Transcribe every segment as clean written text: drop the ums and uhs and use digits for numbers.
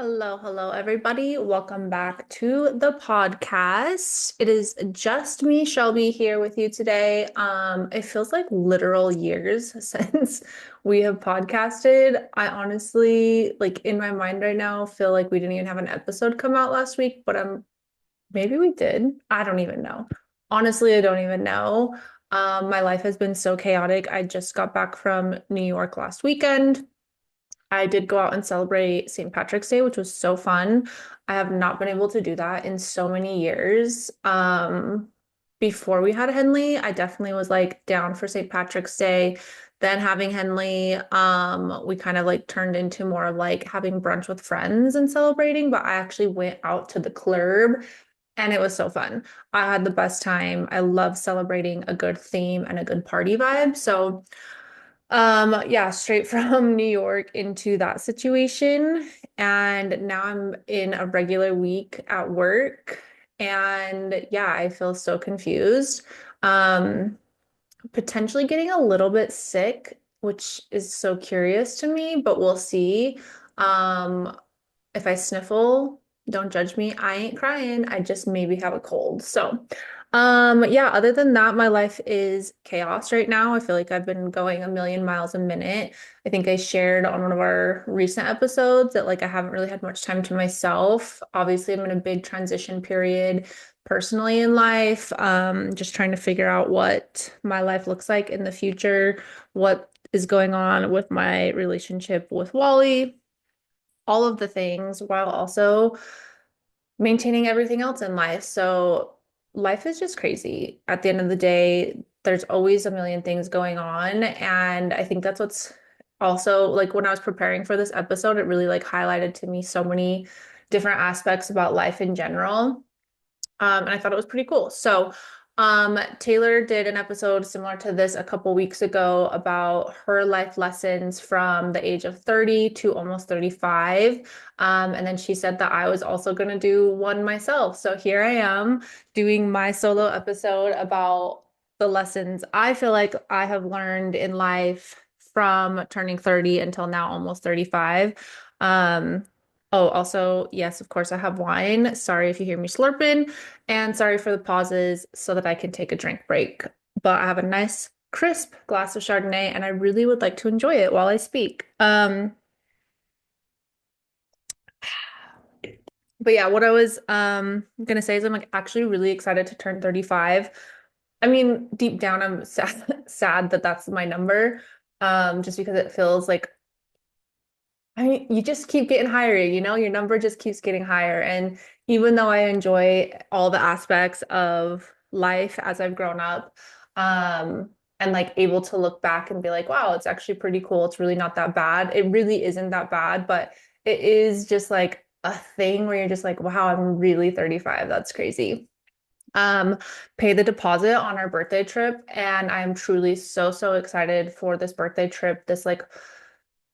Hello, hello, everybody. Welcome back to the podcast. It is just me, Shelby, here with you today. It feels like literal years since we have podcasted. I honestly, like in my mind right now, feel like we didn't even have an episode come out last week, but maybe we did. I don't even know. Honestly, I don't even know. My life has been so chaotic. I just got back from New York last weekend. I did go out and celebrate St. Patrick's Day, which was so fun. I have not been able to do that in so many years. Before we had Henley, I definitely was like down for St. Patrick's Day. Then having Henley, we kind of like turned into more of like having brunch with friends and celebrating, but I actually went out to the club and it was so fun. I had the best time. I love celebrating a good theme and a good party vibe. So yeah, straight from New York into that situation. And now I'm in a regular week at work. And yeah, I feel so confused. Um, Potentially getting a little bit sick, which is so curious to me, but we'll see. Um, if I sniffle, don't judge me. I ain't crying. I just maybe have a cold. So, yeah, other than that, my life is chaos right now. I feel like I've been going a million miles a minute. I think I shared on one of our recent episodes that like I haven't really had much time to myself. Obviously, I'm in a big transition period personally in life. Just trying to figure out what my life looks like in the future, what is going on with my relationship with Wally, all of the things while also maintaining everything else in life. So life is just crazy. At the end of the day, there's always a million things going on. And I think that's what's also like when I was preparing for this episode, it really like highlighted to me so many different aspects about life in general. And I thought it was pretty cool. So, Taylor did an episode similar to this a couple weeks ago about her life lessons from the age of 30 to almost 35. And then she said that I was also going to do one myself. So here I am doing my solo episode about the lessons I feel like I have learned in life from turning 30 until now, almost 35. Um, Oh, also, yes, of course, I have wine. Sorry if you hear me slurping. And sorry for the pauses so that I can take a drink break. But I have a nice, crisp glass of Chardonnay, and I really would like to enjoy it while I speak. But yeah, what I was gonna say is I'm like actually really excited to turn 35. I mean, deep down, I'm sad that that's my number. Just because it feels like I mean, you just keep getting higher, your number just keeps getting higher. And even though I enjoy all the aspects of life as I've grown up, and like able to look back and be like, wow, it's actually pretty cool. It's really not that bad. It really isn't that bad, but it is just like a thing where you're just like, wow, I'm really 35. That's crazy. Um, Pay the deposit on our birthday trip, and I'm truly so, so excited for this birthday trip, this like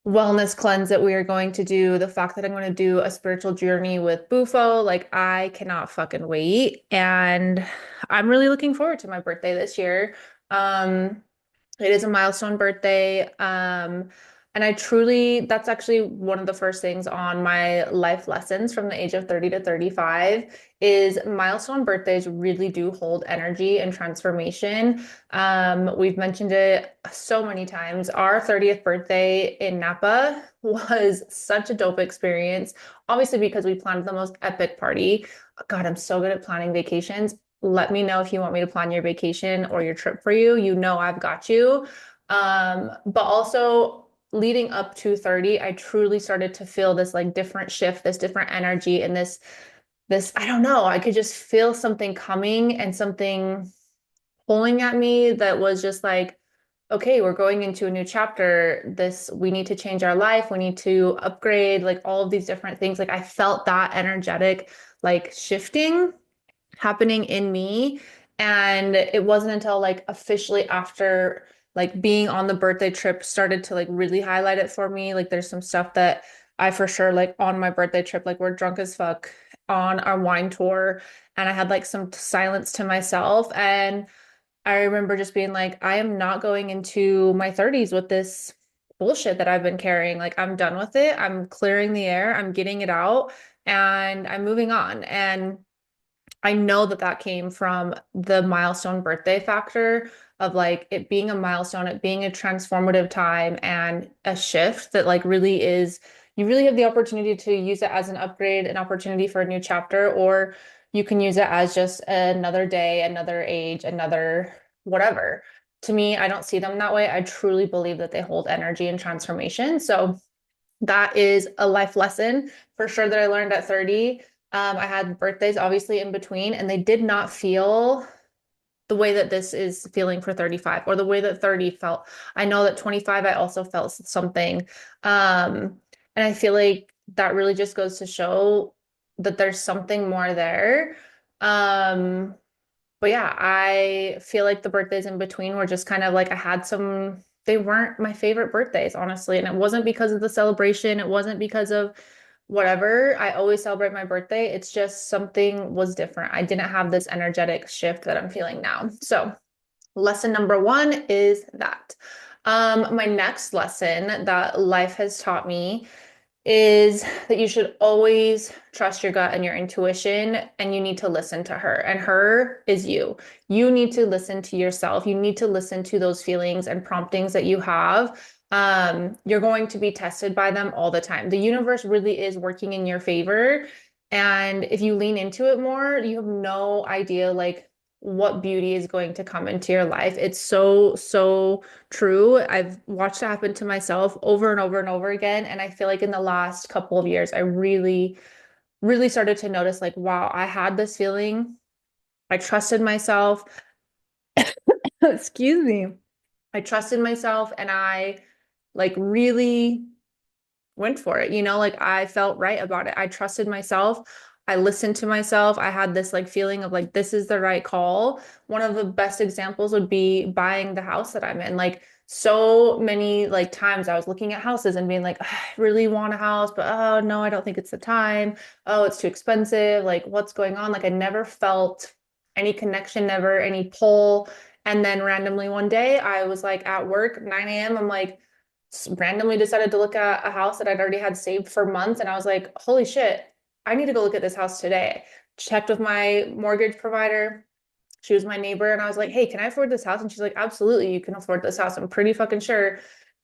wellness cleanse that we are going to do, the fact that I'm going to do a spiritual journey with Bufo, like I cannot fucking wait. And I'm really looking forward to my birthday this year. Um, it is a milestone birthday. And I truly, that's actually one of the first things on my life lessons from the age of 30 to 35 is milestone birthdays really do hold energy and transformation. We've mentioned it so many times. Our 30th birthday in Napa was such a dope experience, obviously because we planned the most epic party. God, I'm so good at planning vacations. Let me know if you want me to plan your vacation or your trip for you. You know I've got you. But also leading up to 30, I truly started to feel this like different shift, this different energy, and this, I don't know, I could just feel something coming and something pulling at me that was just like, okay, we're going into a new chapter. We need to change our life. We need to upgrade, like all of these different things. Like I felt that energetic, like shifting happening in me. And it wasn't until like officially after like being on the birthday trip started to like really highlight it for me. Like there's some stuff that I for sure like on my birthday trip, like we're drunk as fuck on our wine tour and I had like some silence to myself. And I remember just being like, I am not going into my 30s with this bullshit that I've been carrying. Like I'm done with it. I'm clearing the air. I'm getting it out and I'm moving on. And I know that that came from the milestone birthday factor of like it being a milestone, it being a transformative time and a shift that like really is, you really have the opportunity to use it as an upgrade, an opportunity for a new chapter, or you can use it as just another day, another age, another whatever. To me, I don't see them that way. I truly believe that they hold energy and transformation. So that is a life lesson for sure that I learned at 30. I had birthdays obviously in between, and they did not feel the way that this is feeling for 35 or the way that 30 felt. I know that 25, I also felt something. And I feel like that really just goes to show that there's something more there. Um, but yeah, I feel like the birthdays in between were just kind of like I had some, they weren't my favorite birthdays, honestly. And it wasn't because of the celebration, it wasn't because of whatever. I always celebrate my birthday. It's just something was different. I didn't have this energetic shift that I'm feeling now. So, lesson number one is that. My next lesson that life has taught me is that you should always trust your gut and your intuition, and you need to listen to her. And her is you. You need to listen to yourself. You need to listen to those feelings and promptings that you have. You're going to be tested by them all the time. The universe really is working in your favor. And if you lean into it more, you have no idea like what beauty is going to come into your life. It's so, so true. I've watched it happen to myself over and over and over again. And I feel like in the last couple of years, I really, really started to notice like, wow, I had this feeling. I trusted myself. Excuse me. I trusted myself and I like really went for it. Like I felt right about it. I trusted myself. I listened to myself. I had this like feeling of like, this is the right call. One of the best examples would be buying the house that I'm in. Like so many like times I was looking at houses and being like, "Ah, I really want a house, but oh no, I don't think it's the time. Oh, it's too expensive. Like what's going on?" Like I never felt any connection, never any pull. And then randomly one day I was like at work, 9 a.m. I'm like, randomly decided to look at a house that I'd already had saved for months. And I was like, holy shit, I need to go look at this house today. Checked with my mortgage provider. She was my neighbor. And I was like, hey, can I afford this house? And she's like, absolutely, you can afford this house. I'm pretty fucking sure.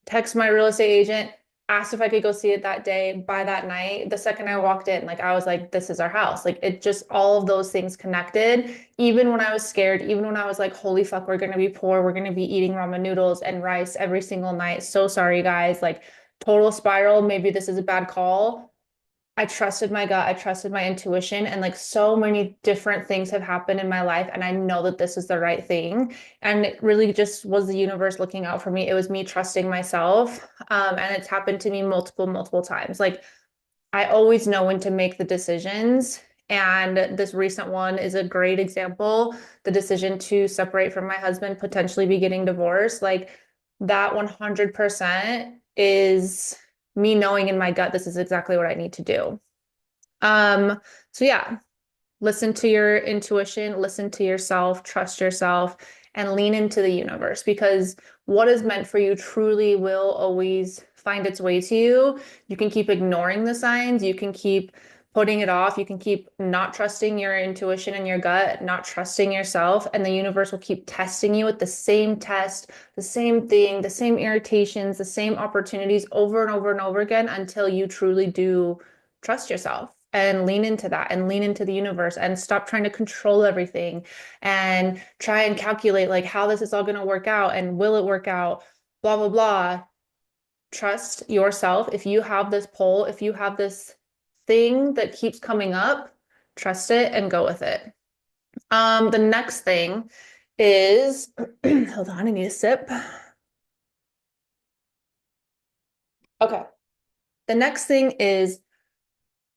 Text my real estate agent, asked if I could go see it that day, by that night. The second I walked in, like I was like, this is our house. Like it just all of those things connected. Even when I was scared, even when I was like, holy fuck, we're gonna be poor, we're gonna be eating ramen noodles and rice every single night. So sorry, guys. Like total spiral. Maybe this is a bad call. I trusted my gut, I trusted my intuition, and like so many different things have happened in my life, and I know that this is the right thing. And it really just was the universe looking out for me. It was me trusting myself. And it's happened to me multiple, multiple times. Like I always know when to make the decisions. And this recent one is a great example. The decision to separate from my husband, potentially be getting divorced, like that 100% is me knowing in my gut this is exactly what I need to do. So yeah, listen to your intuition, listen to yourself, trust yourself, and lean into the universe because what is meant for you truly will always find its way to you. You can keep ignoring the signs, you can keep putting it off, you can keep not trusting your intuition and your gut, not trusting yourself, and the universe will keep testing you with the same test, the same thing, the same irritations, the same opportunities over and over and over again until you truly do trust yourself and lean into that and lean into the universe and stop trying to control everything and try and calculate like how this is all going to work out and will it work out, blah, blah, blah. Trust yourself. If you have this pull, if you have this thing that keeps coming up, trust it and go with it. The next thing is, hold on, I need a sip. Okay. The next thing is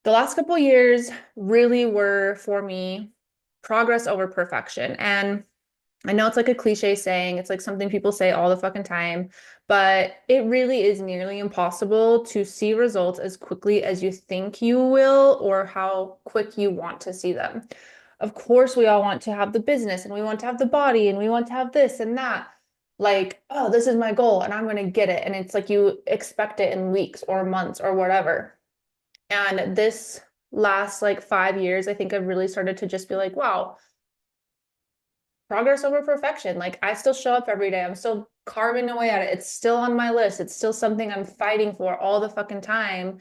the last couple years really were for me progress over perfection. And I know it's like a cliche saying, it's like something people say all the fucking time, but it really is nearly impossible to see results as quickly as you think you will or how quick you want to see them. Of course, we all want to have the business and we want to have the body and we want to have this and that. like, oh, this is my goal and I'm going to get it. And it's like you expect it in weeks or months or whatever. And this last like 5 years, I think I've really started to just be like, wow, progress over perfection. Like I still show up every day. I'm still carving away at it. It's still on my list. It's still something I'm fighting for all the fucking time.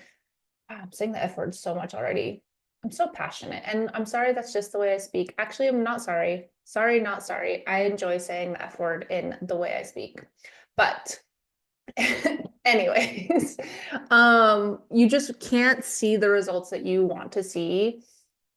Ah, I'm saying the F word so much already. I'm so passionate. And I'm sorry that's just the way I speak. Actually, I'm not sorry. Sorry, not sorry. I enjoy saying the F word in the way I speak. But anyways, you just can't see the results that you want to see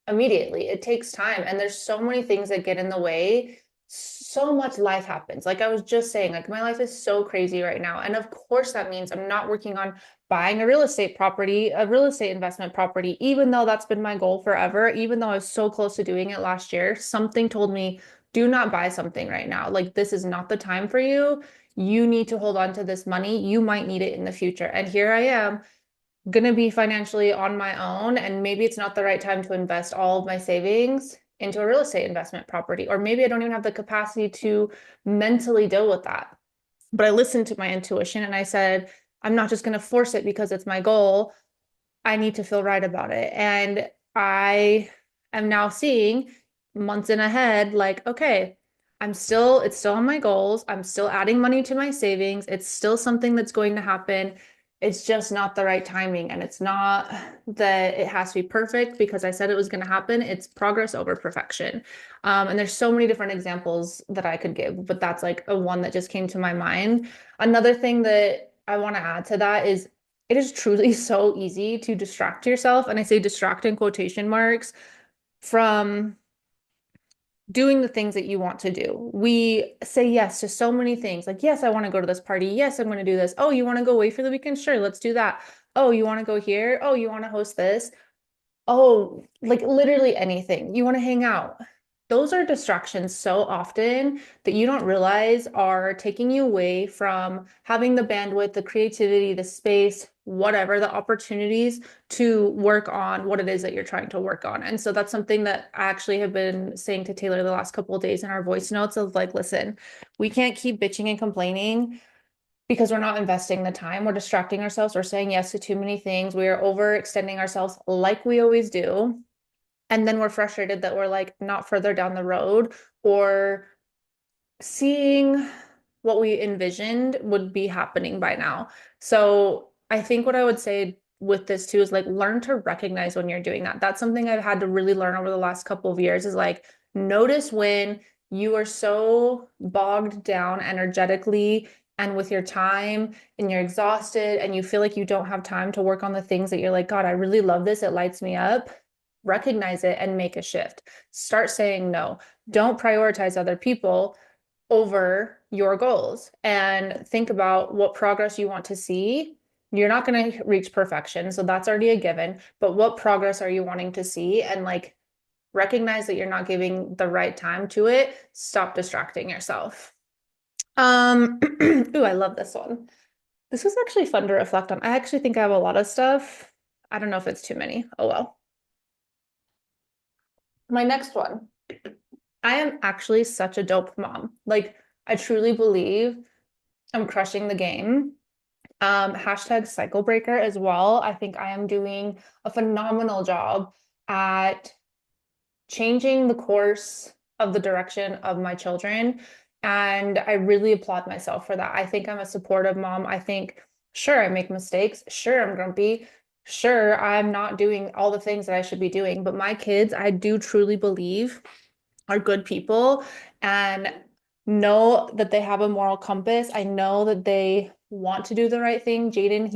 immediately. It takes time, and there's so many things that get in the way. So much life happens. Like I was just saying, like my life is so crazy right now. And of course, that means I'm not working on buying a real estate property, a real estate investment property, even though that's been my goal forever, even though I was so close to doing it last year. Something told me, do not buy something right now. Like this is not the time for you. You need to hold on to this money. You might need it in the future. And here I am gonna be financially on my own, and maybe it's not the right time to invest all of my savings into a real estate investment property, or maybe I don't even have the capacity to mentally deal with that. But I listened to my intuition and I said, I'm not just gonna force it because it's my goal. I need to feel right about it. And I am now seeing months in ahead, like, okay, it's still on my goals. I'm still adding money to my savings. It's still something that's going to happen. It's just not the right timing. And it's not that it has to be perfect because I said it was going to happen. It's progress over perfection. And there's so many different examples that I could give, but that's like a one that just came to my mind. Another thing that I want to add to that is it is truly so easy to distract yourself, and I say distract in quotation marks, from doing the things that you want to do. We say yes to so many things. Like, yes, I want to go to this party. Yes, I'm going to do this. Oh, you want to go away for the weekend? Sure, let's do that. Oh, you want to go here? Oh, you want to host this? Oh, like literally anything. You want to hang out. Those are distractions so often that you don't realize are taking you away from having the bandwidth, the creativity, the space, whatever, the opportunities to work on what it is that you're trying to work on. And so that's something that I actually have been saying to Taylor the last couple of days in our voice notes of like, listen, we can't keep bitching and complaining because we're not investing the time. We're distracting ourselves. We're saying yes to too many things. We are overextending ourselves like we always do. And then we're frustrated that we're like not further down the road or seeing what we envisioned would be happening by now. So I think what I would say with this too is like learn to recognize when you're doing that. That's something I've had to really learn over the last couple of years is like notice when you are so bogged down energetically and with your time and you're exhausted and you feel like you don't have time to work on the things that you're like, God, I really love this. It lights me up. Recognize it and make a shift. Start saying no. Don't prioritize other people over your goals and think about what progress you want to see. You're not going to reach perfection, so that's already a given, but what progress are you wanting to see? And like recognize that you're not giving the right time to it. Stop distracting yourself. Ooh, I love this one. This was actually fun to reflect on. I actually think I have a lot of stuff. I don't know if it's too many. Oh well. My next one. I am actually such a dope mom. Like, I truly believe I'm crushing the game. Hashtag cycle breaker as well. I think I am doing a phenomenal job at changing the course of the direction of my children. And I really applaud myself for that. I think I'm a supportive mom. I think, sure, I make mistakes. Sure, I'm grumpy. Sure, I'm not doing all the things that I should be doing. But my kids, I do truly believe are good people and know that they have a moral compass. I know that they want to do the right thing. Jaden,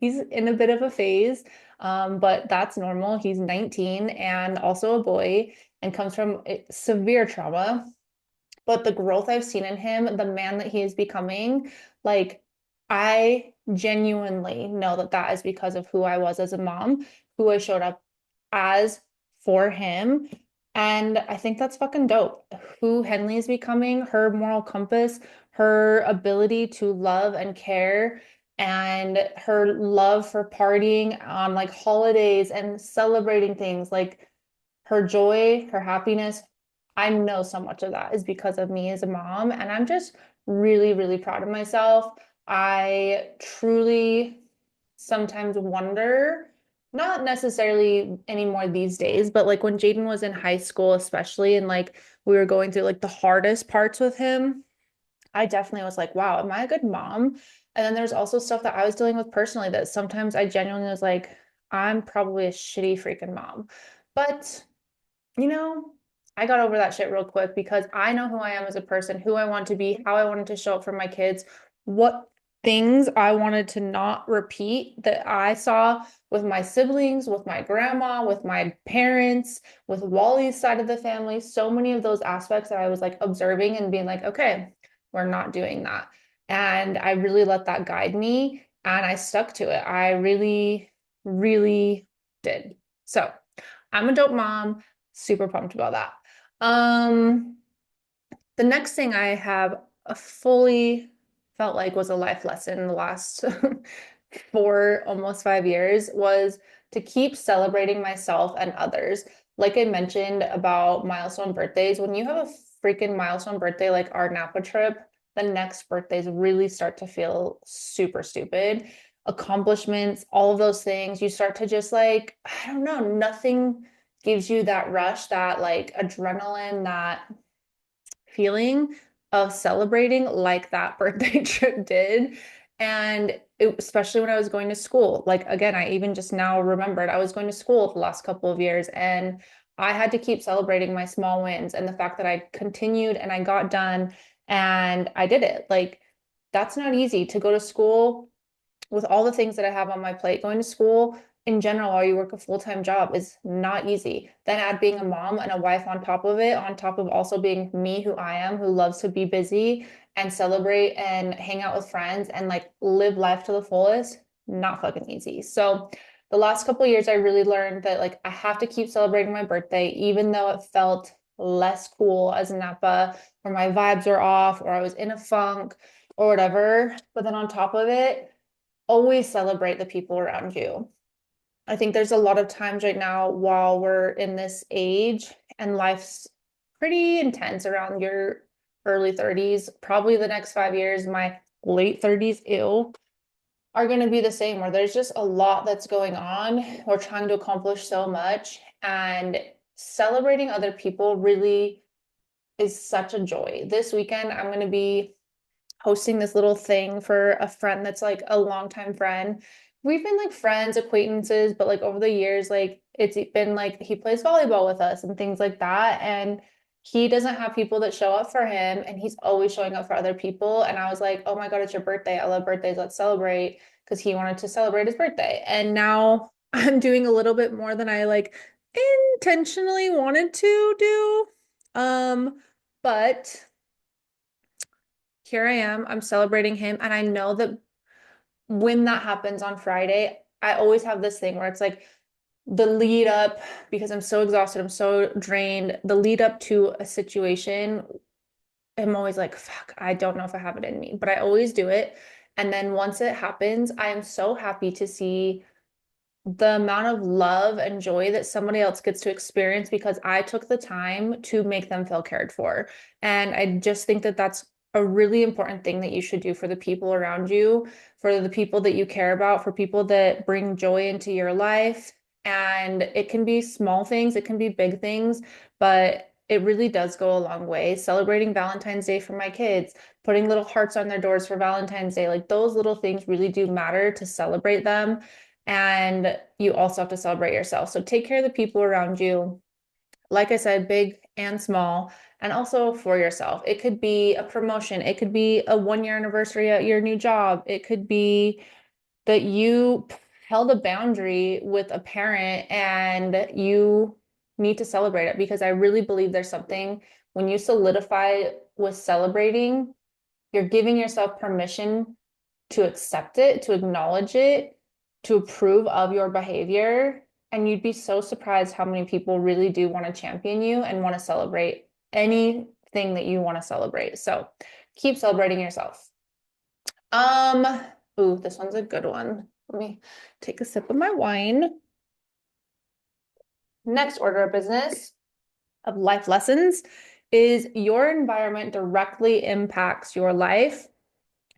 he's in a bit of a phase, but that's normal. He's 19 and also a boy and comes from severe trauma. But the growth I've seen in him, the man that he is becoming, like I genuinely know that that is because of who I was as a mom, who I showed up as for him. And I think that's fucking dope. Who Henley is becoming, her moral compass, her ability to love and care, and her love for partying on like holidays and celebrating things, like her joy, her happiness. I know so much of that is because of me as a mom. And I'm just really, really proud of myself. I truly sometimes wonder, not necessarily anymore these days, but like when Jaden was in high school, especially, and like we were going through like the hardest parts with him, I definitely was like, wow, am I a good mom? And then there's also stuff that I was dealing with personally that sometimes I genuinely was like, I'm probably a shitty freaking mom. But you know, I got over that shit real quick because I know who I am as a person, who I want to be, how I wanted to show up for my kids, what things I wanted to not repeat that I saw with my siblings, with my grandma, with my parents, with Wally's side of the family. So many of those aspects that I was like observing and being like, okay, we're not doing that. And I really let that guide me and I stuck to it. I really, really did. So I'm a dope mom. Super pumped about that. Um, the next thing I have fully felt like was a life lesson in the last 4, almost 5 years was to keep celebrating myself and others. Like I mentioned about milestone birthdays, when you have a freaking milestone birthday like our Napa trip, the next birthdays really start to feel super stupid. Accomplishments, all of those things, you start to just like, I don't know, nothing gives you that rush, that like adrenaline, that feeling of celebrating like that birthday trip did. And especially when I was going to school, like again, I even just now remembered I was going to school the last couple of years and I had to keep celebrating my small wins and the fact that I continued and I got done and I did it. Like, that's not easy to go to school with all the things that I have on my plate. Going to school in general, while you work a full-time job is not easy. Then add being a mom and a wife on top of it, on top of also being me, who I am, who loves to be busy and celebrate and hang out with friends and like live life to the fullest, not fucking easy. So the last couple of years, I really learned that like I have to keep celebrating my birthday, even though it felt less cool as Napa, or my vibes were off, or I was in a funk, or whatever. But then on top of it, always celebrate the people around you. I think there's a lot of times right now while we're in this age and life's pretty intense around your early 30s, probably the next 5 years, my late 30s, ew, are going to be the same, where there's just a lot that's going on. We're trying to accomplish so much, and celebrating other people really is such a joy. This weekend, I'm going to be hosting this little thing for a friend that's like a longtime friend. We've been like friends, acquaintances, but like over the years, like it's been like he plays volleyball with us and things like that. And he doesn't have people that show up for him, and he's always showing up for other people. And I was like, oh my God, it's your birthday. I love birthdays. Let's celebrate, because he wanted to celebrate his birthday. And now I'm doing a little bit more than I like intentionally wanted to do. But here I am, I'm celebrating him. And I know that when that happens on Friday, I always have this thing where it's like the lead up, because I'm so exhausted, I'm so drained, the lead up to a situation, I'm always like, fuck, I don't know if I have it in me, but I always do it. And then once it happens, I am so happy to see the amount of love and joy that somebody else gets to experience because I took the time to make them feel cared for. And I just think that that's a really important thing that you should do for the people around you, for the people that you care about, for people that bring joy into your life. And it can be small things, it can be big things, but it really does go a long way. Celebrating Valentine's Day for my kids, putting little hearts on their doors for Valentine's Day, like those little things really do matter to celebrate them. And you also have to celebrate yourself. So take care of the people around you. Like I said, big and small, and also for yourself. It could be a promotion, it could be a 1 year anniversary at your new job, it could be that you held a boundary with a parent and you need to celebrate it, because I really believe there's something when you solidify with celebrating, you're giving yourself permission to accept it, to acknowledge it, to approve of your behavior. And you'd be so surprised how many people really do want to champion you and want to celebrate anything that you want to celebrate. So keep celebrating yourself. Um, ooh, this one's a good one. Let me take a sip of my wine. Next order of business of life lessons is your environment directly impacts your life,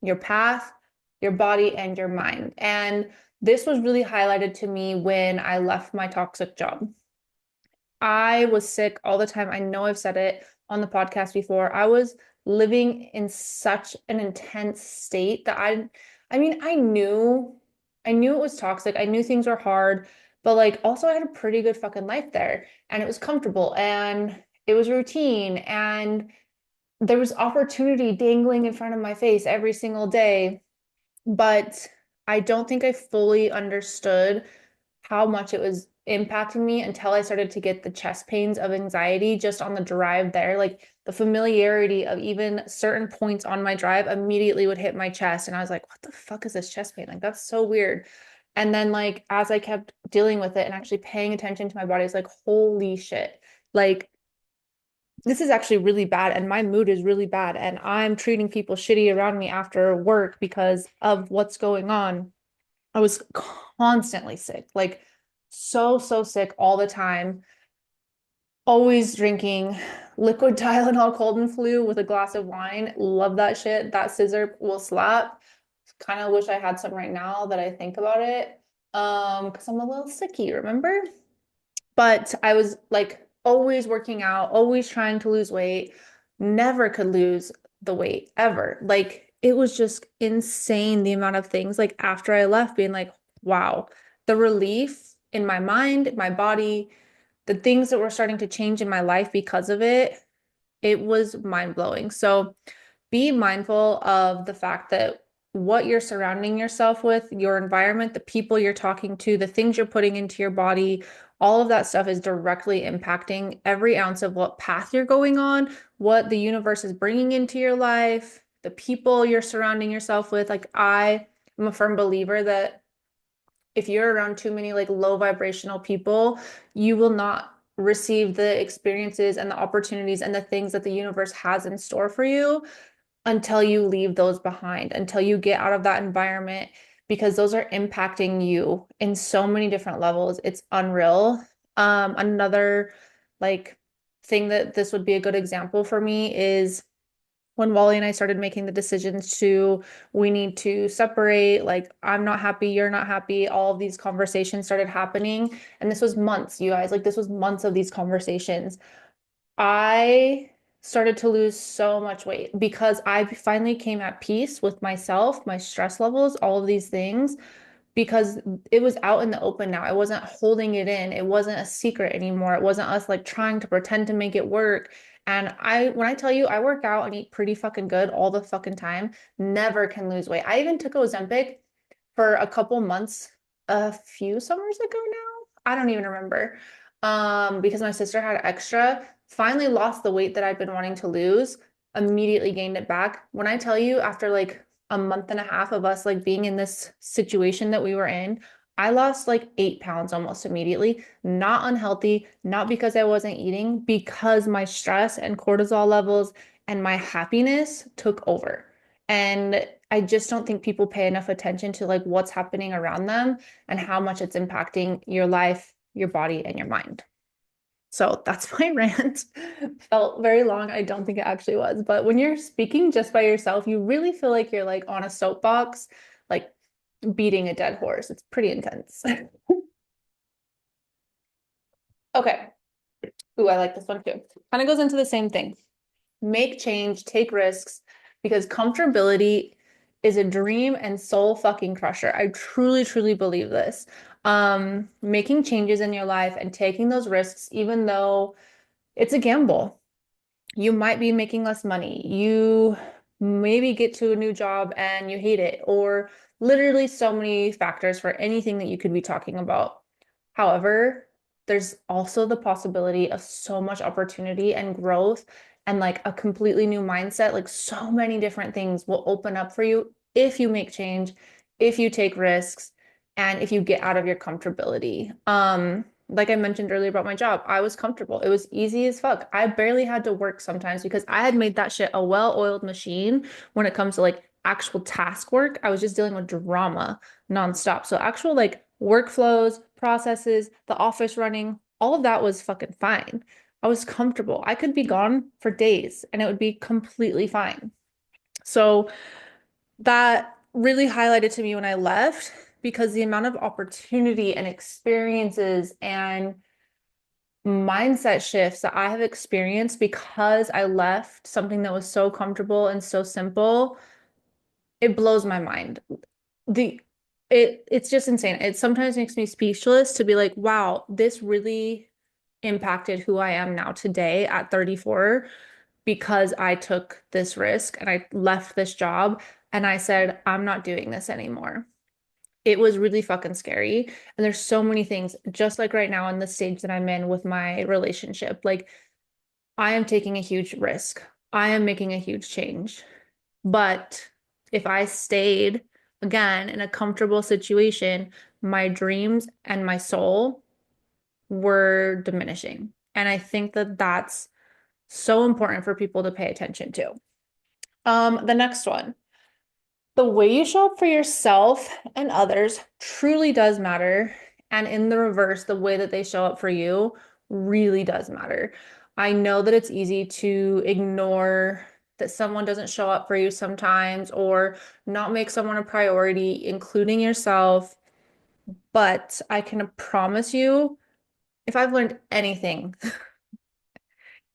your path, your body, and your mind. And this was really highlighted to me when I left my toxic job. I was sick all the time. I know I've said it on the podcast before. I was living in such an intense state that I mean, I knew it was toxic. I knew things were hard, but like also I had a pretty good fucking life there and it was comfortable and it was routine and there was opportunity dangling in front of my face every single day. But I don't think I fully understood how much it was impacting me until I started to get the chest pains of anxiety just on the drive there. Like the familiarity of even certain points on my drive immediately would hit my chest. And I was like, what the fuck is this chest pain? Like, that's so weird. And then, like, as I kept dealing with it and actually paying attention to my body, it's like, holy shit. Like, this is actually really bad and my mood is really bad and I'm treating people shitty around me after work because of what's going on. I was constantly sick, like so sick all the time, always drinking liquid Tylenol cold and flu with a glass of wine. Love that shit. That scissor will slap. Kind of wish I had some right now that I think about it. Because I'm a little sicky, remember? But I was like always working out, always trying to lose weight, never could lose the weight ever. Like it was just insane the amount of things like after I left being like, wow, the relief in my mind, my body, the things that were starting to change in my life because of it, it was mind blowing. So be mindful of the fact that what you're surrounding yourself with, your environment, the people you're talking to, the things you're putting into your body, all of that stuff is directly impacting every ounce of what path you're going on, what the universe is bringing into your life, the people you're surrounding yourself with. Like I am a firm believer that if you're around too many like low vibrational people, you will not receive the experiences and the opportunities and the things that the universe has in store for you until you leave those behind, until you get out of that environment, because those are impacting you in so many different levels. It's unreal. Another like thing that this would be a good example for me is when Wally and I started making the decisions to, we need to separate, like, I'm not happy, you're not happy, all of these conversations started happening. And this was months, you guys, like, this was months of these conversations. I started to lose so much weight because I finally came at peace with myself, my stress levels, all of these things, because it was out in the open now. I wasn't holding it in. It wasn't a secret anymore. It wasn't us like trying to pretend to make it work. And when I tell you, I work out and eat pretty fucking good all the fucking time, never can lose weight. I even took Ozempic for a couple months a few summers ago now. I don't even remember. Because my sister had extra, finally lost the weight that I'd been wanting to lose, immediately gained it back. When I tell you, after like a month and a half of us like being in this situation that we were in, I lost like 8 pounds almost immediately. Not unhealthy, not because I wasn't eating, because my stress and cortisol levels and my happiness took over. And I just don't think people pay enough attention to like what's happening around them and how much it's impacting your life, your body, and your mind. So that's my rant. Felt very long. I don't think it actually was. But when you're speaking just by yourself, you really feel like you're like on a soapbox, like beating a dead horse. It's pretty intense. Okay. Ooh, I like this one too. Kind of goes into the same thing. Make change, take risks, because comfortability is a dream and soul fucking crusher. I truly believe this. Making changes in your life and taking those risks, even though it's a gamble. You might be making less money. You maybe get to a new job and you hate it, or literally so many factors for anything that you could be talking about. However, there's also the possibility of so much opportunity and growth and like a completely new mindset. Like so many different things will open up for you if you make change, if you take risks, and if you get out of your comfortability. Like I mentioned earlier about my job, I was comfortable. It was easy as fuck. I barely had to work sometimes because I had made that shit a well-oiled machine when it comes to like actual task work. I was just dealing with drama nonstop. So actual like workflows, processes, the office running, all of that was fucking fine. I was comfortable. I could be gone for days and it would be completely fine. So that really highlighted to me when I left because the amount of opportunity and experiences and mindset shifts that I have experienced because I left something that was so comfortable and so simple, it blows my mind. The it's just insane. It sometimes makes me speechless to be like, wow, this really impacted who I am now today at 34 because I took this risk and I left this job and I said, I'm not doing this anymore. It was really fucking scary. And there's so many things, just like right now in the stage that I'm in with my relationship. Like, I am taking a huge risk. I am making a huge change. But if I stayed again in a comfortable situation, my dreams and my soul were diminishing. And I think that that's so important for people to pay attention to. The next one. The way you show up for yourself and others truly does matter. And in the reverse, the way that they show up for you really does matter. I know that it's easy to ignore that someone doesn't show up for you sometimes or not make someone a priority, including yourself. But I can promise you, if I've learned anything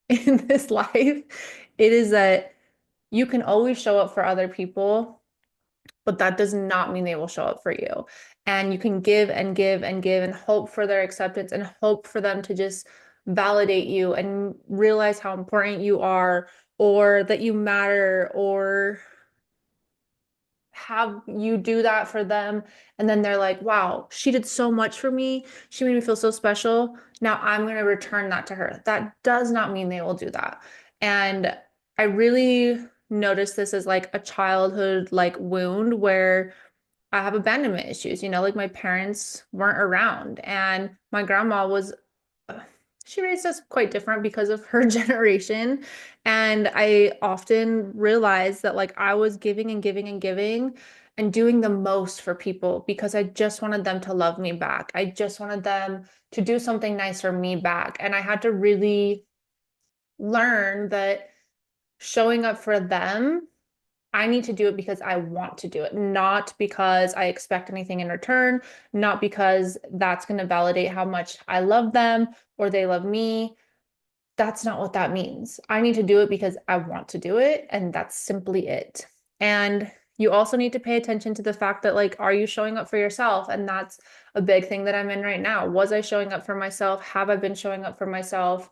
in this life, it is that you can always show up for other people, but that does not mean they will show up for you. And you can give and give and give and hope for their acceptance and hope for them to just validate you and realize how important you are or that you matter or have you do that for them. And then they're like, wow, she did so much for me. She made me feel so special. Now I'm going to return that to her. That does not mean they will do that. And I really noticed this as like a childhood like wound where I have abandonment issues. Like my parents weren't around and my grandma was, she raised us quite different because of her generation. And I often realized that like I was giving and giving and giving and doing the most for people because I just wanted them to love me back. I just wanted them to do something nice for me back. And I had to really learn that showing up for them, I need to do it because I want to do it, not because I expect anything in return, not because that's going to validate how much I love them or they love me. That's not what that means. I need to do it because I want to do it, and that's simply it. And you also need to pay attention to the fact that, like, are you showing up for yourself? And that's a big thing that I'm in right now. Was I showing up for myself? Have I been showing up for myself?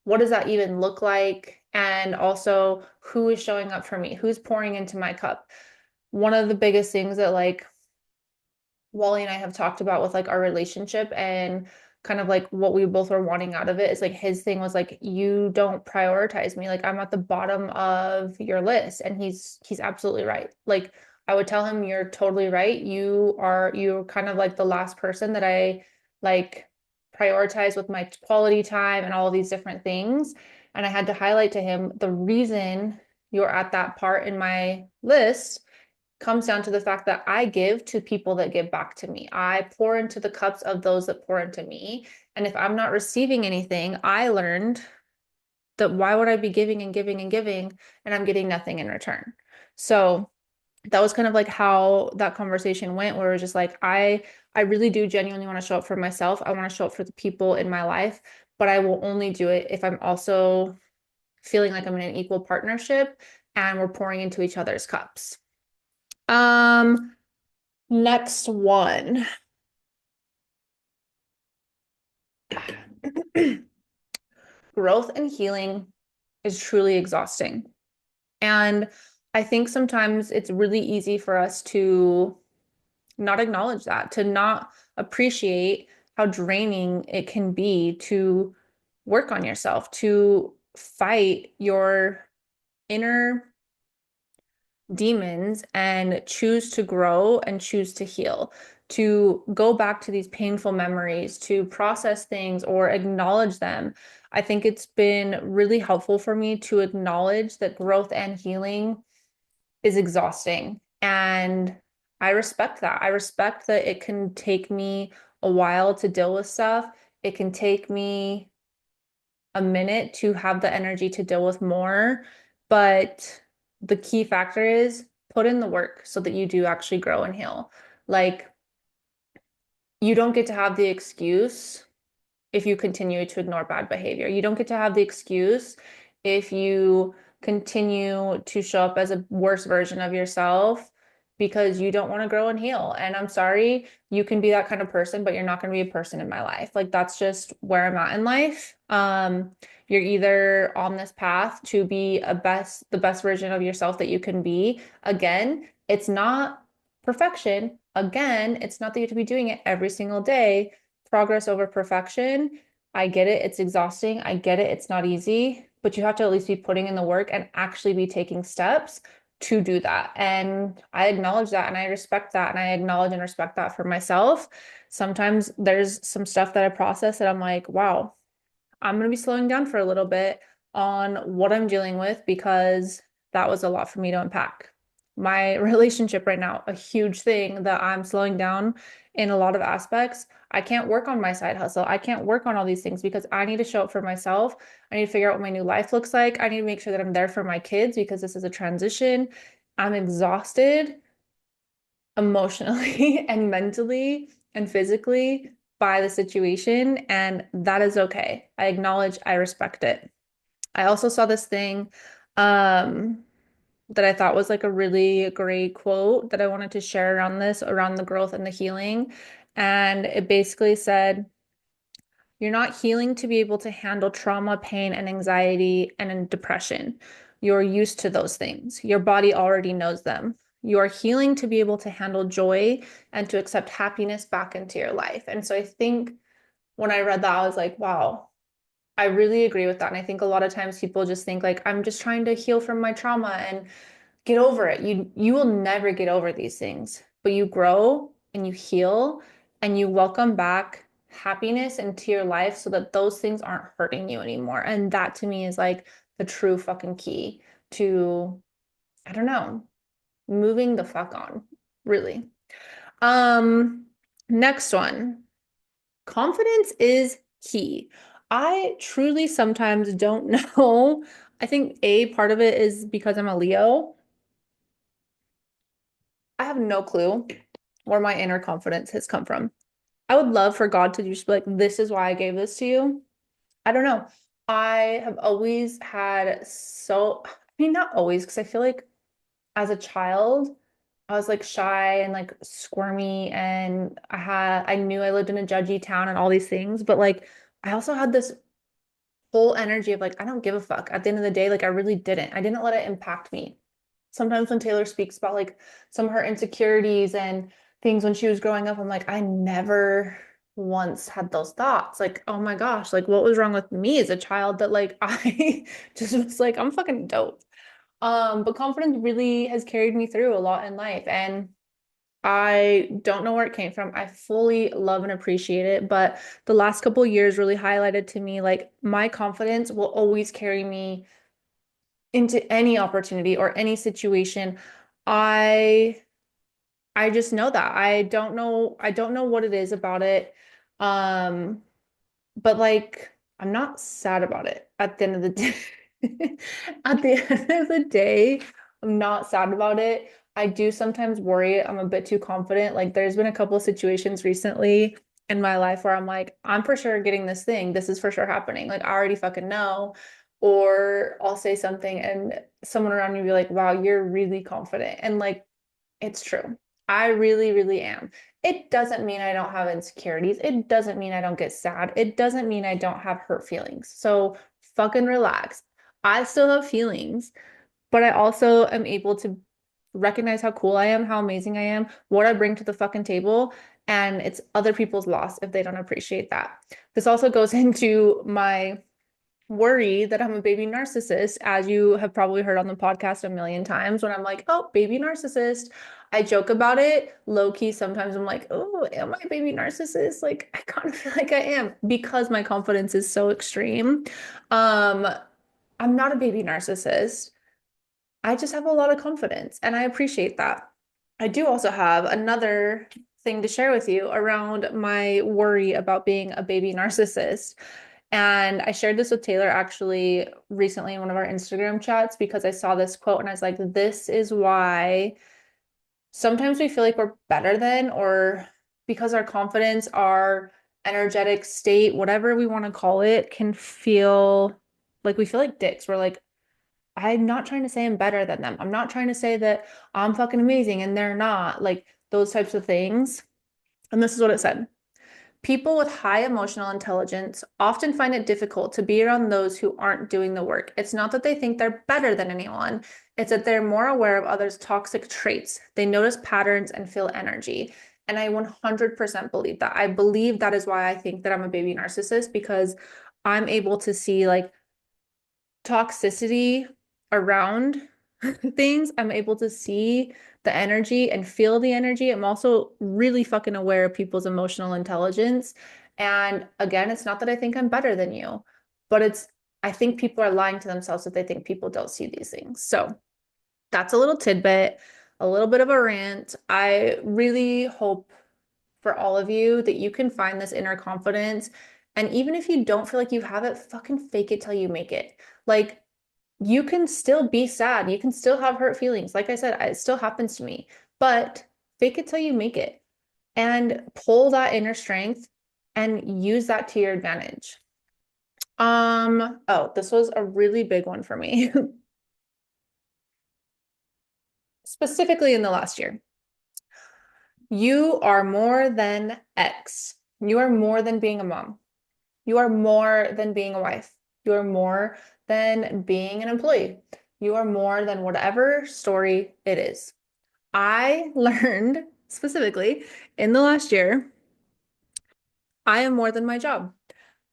What does that even look like? And also, who is showing up for me? Who's pouring into my cup? One of the biggest things that, like, Wally and I have talked about with like our relationship and kind of like what we both were wanting out of it is like his thing was like you don't prioritize me, like I'm at the bottom of your list, and he's absolutely right. Like I would tell him you're totally right, you're kind of like the last person that I like prioritize with my quality time and all these different things. And I had to highlight to him the reason you're at that part in my list comes down to the fact that I give to people that give back to me. I pour into the cups of those that pour into me. And if I'm not receiving anything, I learned that why would I be giving and giving and giving and I'm getting nothing in return? So that was kind of like how that conversation went, where it was just like, I really do genuinely want to show up for myself. I want to show up for the people in my life, but I will only do it if I'm also feeling like I'm in an equal partnership and we're pouring into each other's cups. Um, Next one. Growth and healing is truly exhausting. And I think sometimes it's really easy for us to not acknowledge that, to not appreciate how draining it can be to work on yourself, to fight your inner demons and choose to grow and choose to heal, to go back to these painful memories, to process things or acknowledge them. I think it's been really helpful for me to acknowledge that growth and healing is exhausting. And I respect that. I respect that it can take me a while to deal with stuff. It can take me a minute to have the energy to deal with more. But the key factor is put in the work so that you do actually grow and heal. Like, you don't get to have the excuse if you continue to ignore bad behavior. You don't get to have the excuse if you continue to show up as a worse version of yourself because you don't want to grow and heal. And I'm sorry, you can be that kind of person, but you're not going to be a person in my life. Like that's just where I'm at in life. You're either on this path to be the best version of yourself that you can be. Again, it's not perfection. Again, it's not that you have to be doing it every single day. Progress over perfection. I get it. It's exhausting. I get it. It's not easy, but you have to at least be putting in the work and actually be taking steps to do that. And I acknowledge that and I respect that. And I acknowledge and respect that for myself. Sometimes there's some stuff that I process that I'm like, wow, I'm going to be slowing down for a little bit on what I'm dealing with because that was a lot for me to unpack. My relationship right now, a huge thing that I'm slowing down in a lot of aspects. I can't work on my side hustle. I can't work on all these things because I need to show up for myself. I need to figure out what my new life looks like. I need to make sure that I'm there for my kids because this is a transition. I'm exhausted emotionally and mentally and physically by the situation, and that is okay. I acknowledge, I respect it. I also saw this thing that I thought was like a really great quote that I wanted to share around this, around the growth and the healing. And it basically said, you're not healing to be able to handle trauma, pain, and anxiety and depression. You're used to those things. Your body already knows them. You are healing to be able to handle joy and to accept happiness back into your life. And so I think when I read that, I was like, wow, I really agree with that. And I think a lot of times people just think like, I'm just trying to heal from my trauma and get over it. You will never get over these things, but you grow and you heal and you welcome back happiness into your life so that those things aren't hurting you anymore. And that to me is like the true fucking key to, I don't know, moving the fuck on, really. Um, Next one. Confidence is key. I truly sometimes don't know. I think a part of it is because I'm a Leo. I have no clue where my inner confidence has come from. I would love for God to just be like, this is why I gave this to you. I don't know. I have always had I mean, not always, because I feel like as a child, I was like shy and like squirmy and I knew I lived in a judgy town and all these things, but like I also had this whole energy of like, I don't give a fuck. At the end of the day, like I really didn't. I didn't let it impact me. Sometimes when Taylor speaks about like some of her insecurities and things when she was growing up, I'm like, I never once had those thoughts. Like, oh my gosh, like what was wrong with me as a child that like I just was like, I'm fucking dope. But confidence really has carried me through a lot in life. And I don't know where it came from. I fully love and appreciate it, but the last couple of years really highlighted to me like my confidence will always carry me into any opportunity or any situation. I I just know that. I don't know what it is about it. Um but like I'm not sad about it at the end of the day. At the end of the day, I'm not sad about it. I do sometimes worry I'm a bit too confident. Like there's been a couple of situations recently in my life where I'm like, I'm for sure getting this thing. This is for sure happening. Like I already fucking know. Or I'll say something and someone around me will be like, wow, you're really confident. And like it's true. I really, really am. It doesn't mean I don't have insecurities. It doesn't mean I don't get sad. It doesn't mean I don't have hurt feelings. So fucking relax. I still have feelings, but I also am able to recognize how cool I am, how amazing I am, what I bring to the fucking table. And it's other people's loss if they don't appreciate that. This also goes into my worry that I'm a baby narcissist, as you have probably heard on the podcast a million times when I'm like, oh, baby narcissist. I joke about it low key. Sometimes I'm like, oh, am I a baby narcissist? Like, I kind of feel like I am because my confidence is so extreme. Um, I'm not a baby narcissist. I just have a lot of confidence and I appreciate that. I do also have another thing to share with you around my worry about being a baby narcissist. And I shared this with Taylor actually recently in one of our Instagram chats because I saw this quote and I was like, this is why sometimes we feel like we're better than, or because our confidence, our energetic state, whatever we want to call it, can feel like we feel like dicks. We're like, I'm not trying to say I'm better than them. I'm not trying to say that I'm fucking amazing and they're not, like those types of things. And this is what it said. People with high emotional intelligence often find it difficult to be around those who aren't doing the work. It's not that they think they're better than anyone, it's that they're more aware of others' toxic traits. They notice patterns and feel energy. And I 100% believe that. I believe that is why I think that I'm a baby narcissist because I'm able to see like toxicity around things. I'm able to see the energy and feel the energy. I'm also really fucking aware of people's emotional intelligence. And again, it's not that I think I'm better than you, but I think people are lying to themselves if they think people don't see these things. So that's a little tidbit, a little bit of a rant. I really hope for all of you that you can find this inner confidence. And even if you don't feel like you have it, fucking fake it till you make it. Like, you can still be sad. You can still have hurt feelings. Like I said, it still happens to me, but fake it till you make it and pull that inner strength and use that to your advantage. Oh, this was a really big one for me, specifically in the last year. You are more than X. You are more than being a mom. You are more than being a wife. You are more than being an employee. You are more than whatever story it is. I learned specifically in the last year, I am more than my job.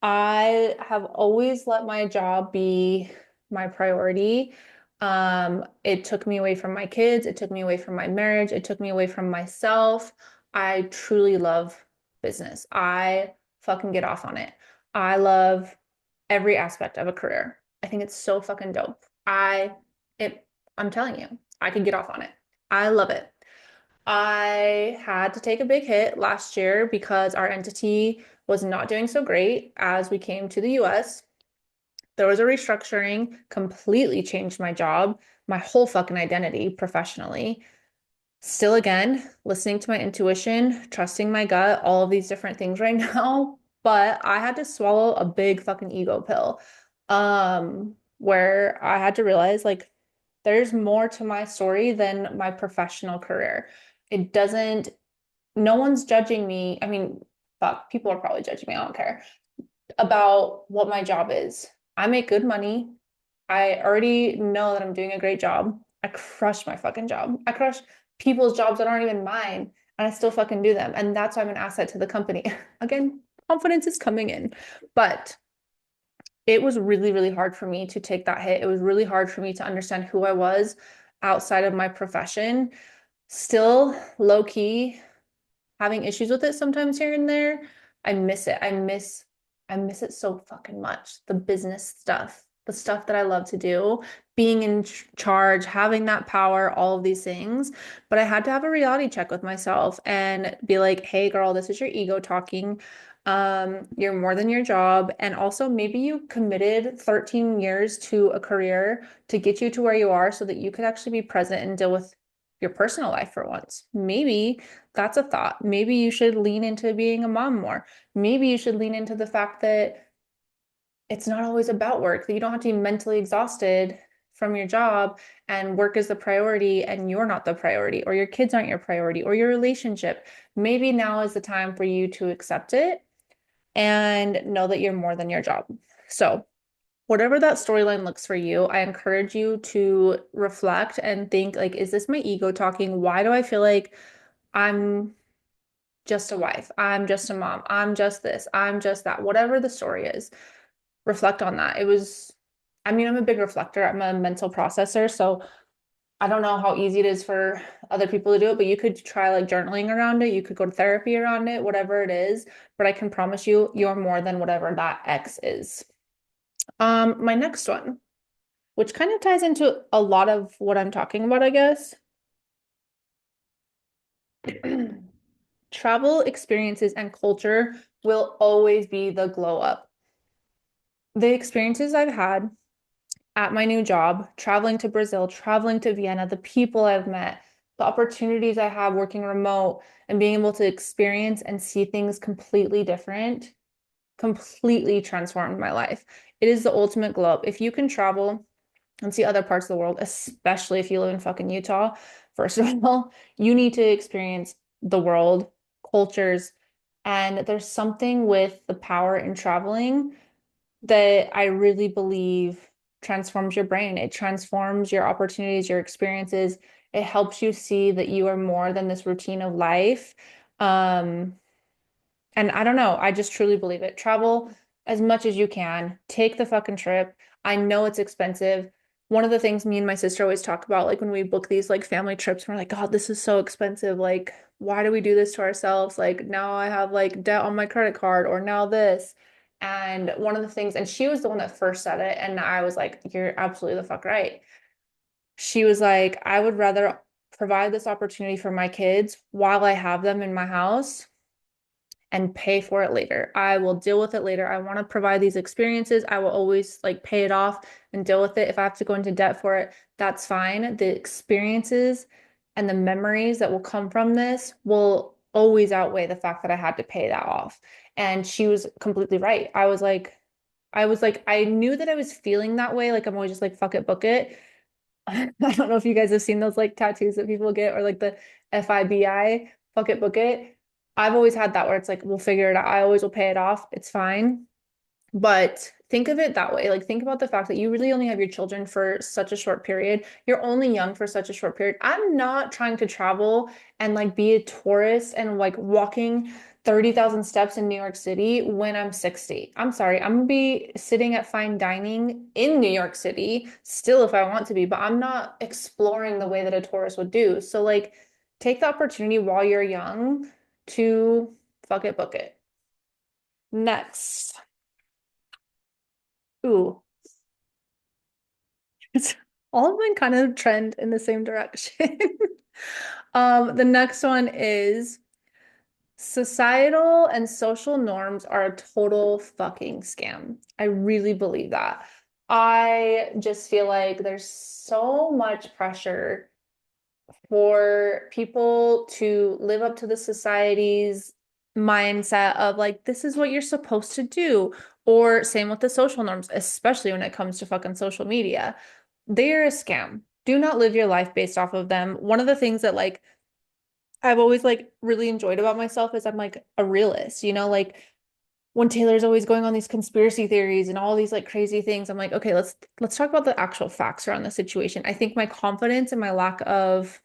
I have always let my job be my priority. It took me away from my kids. It took me away from my marriage. It took me away from myself. I truly love business. I fucking get off on it. I love every aspect of a career. I think it's so fucking dope. It, I'm telling you, I can get off on it. I love it. I had to take a big hit last year because our entity was not doing so great as we came to the US. There was a restructuring, completely changed my job, my whole fucking identity professionally. Still, again, listening to my intuition, trusting my gut, all of these different things right now. But I had to swallow a big fucking ego pill, where I had to realize like there's more to my story than my professional career. It doesn't, no one's judging me. I mean, fuck, people are probably judging me. I don't care about what my job is. I make good money. I already know that I'm doing a great job. I crush my fucking job. I crush people's jobs that aren't even mine, and I still fucking do them. And that's why I'm an asset to the company. Again, confidence is coming in. But it was really, really hard for me to take that hit. It was really hard for me to understand who I was outside of my profession. Still low key, having issues with it sometimes here and there. I miss it. I miss it so fucking much. The business stuff, the stuff that I love to do, being in charge, having that power, all of these things. But I had to have a reality check with myself and be like, "Hey girl, this is your ego talking. You're more than your job." And also maybe you committed 13 years to a career to get you to where you are so that you could actually be present and deal with your personal life for once. Maybe that's a thought. Maybe you should lean into being a mom more. Maybe you should lean into the fact that it's not always about work, that you don't have to be mentally exhausted from your job and work is the priority and you're not the priority, or your kids aren't your priority, or your relationship. Maybe now is the time for you to accept it and know that you're more than your job. So, whatever that storyline looks for you, I encourage you to reflect and think like, is this my ego talking? Why do I feel like I'm just a wife? I'm just a mom. I'm just this. I'm just that. Whatever the story is, reflect on that. I mean, I'm a big reflector. I'm a mental processor. So I don't know how easy it is for other people to do it, but you could try like journaling around it. You could go to therapy around it, whatever it is. But I can promise you, you're more than whatever that X is. My next one, which kind of ties into a lot of what I'm talking about, I guess. Travel experiences and culture will always be the glow up. The experiences I've had at my new job, traveling to Brazil, traveling to Vienna, the people I've met, the opportunities I have working remote and being able to experience and see things completely different, completely transformed my life. It is the ultimate glow up. If you can travel and see other parts of the world, especially if you live in fucking Utah, first of all, you need to experience the world, cultures, and there's something with the power in traveling that I really believe transforms your brain. It transforms your opportunities, your experiences. It helps you see that you are more than this routine of life. Um, and I don't know, I just truly believe it. Travel as much as you can. Take the fucking trip. I know it's expensive. One of the things me and my sister always talk about, like when we book these like family trips, we're like, God, this is so expensive. Like, why do we do this to ourselves? Like, now I have like debt on my credit card, or now this. And one of the things, and she was the one that first said it, and I was like, you're absolutely the fuck right. She was like, I would rather provide this opportunity for my kids while I have them in my house and pay for it later. I will deal with it later. I want to provide these experiences. I will always like pay it off and deal with it. If I have to go into debt for it, that's fine. The experiences and the memories that will come from this will always outweigh the fact that I had to pay that off. And she was completely right. I was like, I knew that I was feeling that way. Like I'm always just like, fuck it, book it. I don't know if you guys have seen those like tattoos that people get or like the FIBI, fuck it, book it. I've always had that where it's like, we'll figure it out. I always will pay it off. It's fine. But think of it that way. Like, think about the fact that you really only have your children for such a short period. You're only young for such a short period. I'm not trying to travel and like be a tourist and like walking 30,000 steps in New York City when I'm 60. I'm sorry. I'm gonna be sitting at fine dining in New York City still if I want to be, but I'm not exploring the way that a tourist would do. So, like, take the opportunity while you're young to fuck it, book it. Next. Ooh. It's all of them kind of trend in the same direction. The next one is societal and social norms are a total fucking scam. I really believe that. I just feel like there's so much pressure for people to live up to the society's mindset of like, this is what you're supposed to do. Or same with the social norms, especially when it comes to fucking social media. They're a scam. Do not live your life based off of them. One of the things that like I've always like really enjoyed about myself is I'm like a realist, like when Taylor's always going on these conspiracy theories and all these like crazy things, I'm like, okay, let's talk about the actual facts around the situation. I think my confidence and my lack of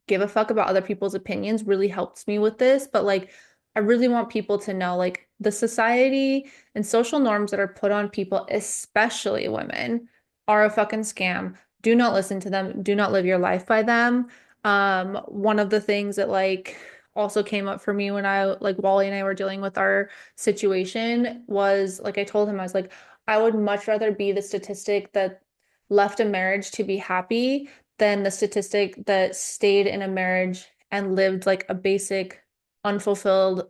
give a fuck about other people's opinions really helps me with this. But like, I really want people to know like the society and social norms that are put on people, especially women, are a fucking scam. Do not listen to them. Do not live your life by them. One of the things that like also came up for me when I like Wally and I were dealing with our situation was like I told him I was like I would much rather be the statistic that left a marriage to be happy than the statistic that stayed in a marriage and lived like a basic, unfulfilled,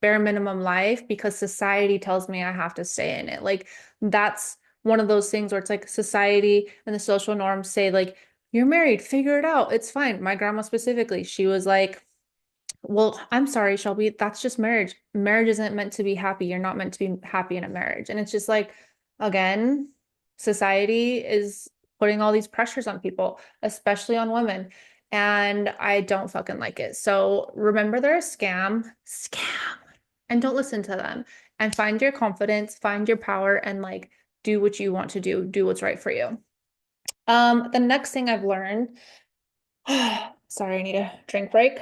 bare minimum life because society tells me I have to stay in it. Like that's one of those things where it's like society and the social norms say like you're married, figure it out. It's fine. My grandma specifically, she was like, well, I'm sorry, Shelby. That's just marriage. Marriage isn't meant to be happy. You're not meant to be happy in a marriage. And it's just like, again, society is putting all these pressures on people, especially on women. And I don't fucking like it. So remember they're a scam, and don't listen to them. And find your confidence, find your power, and like do what you want to do. Do what's right for you. The next thing I've learned, sorry, I need a drink break.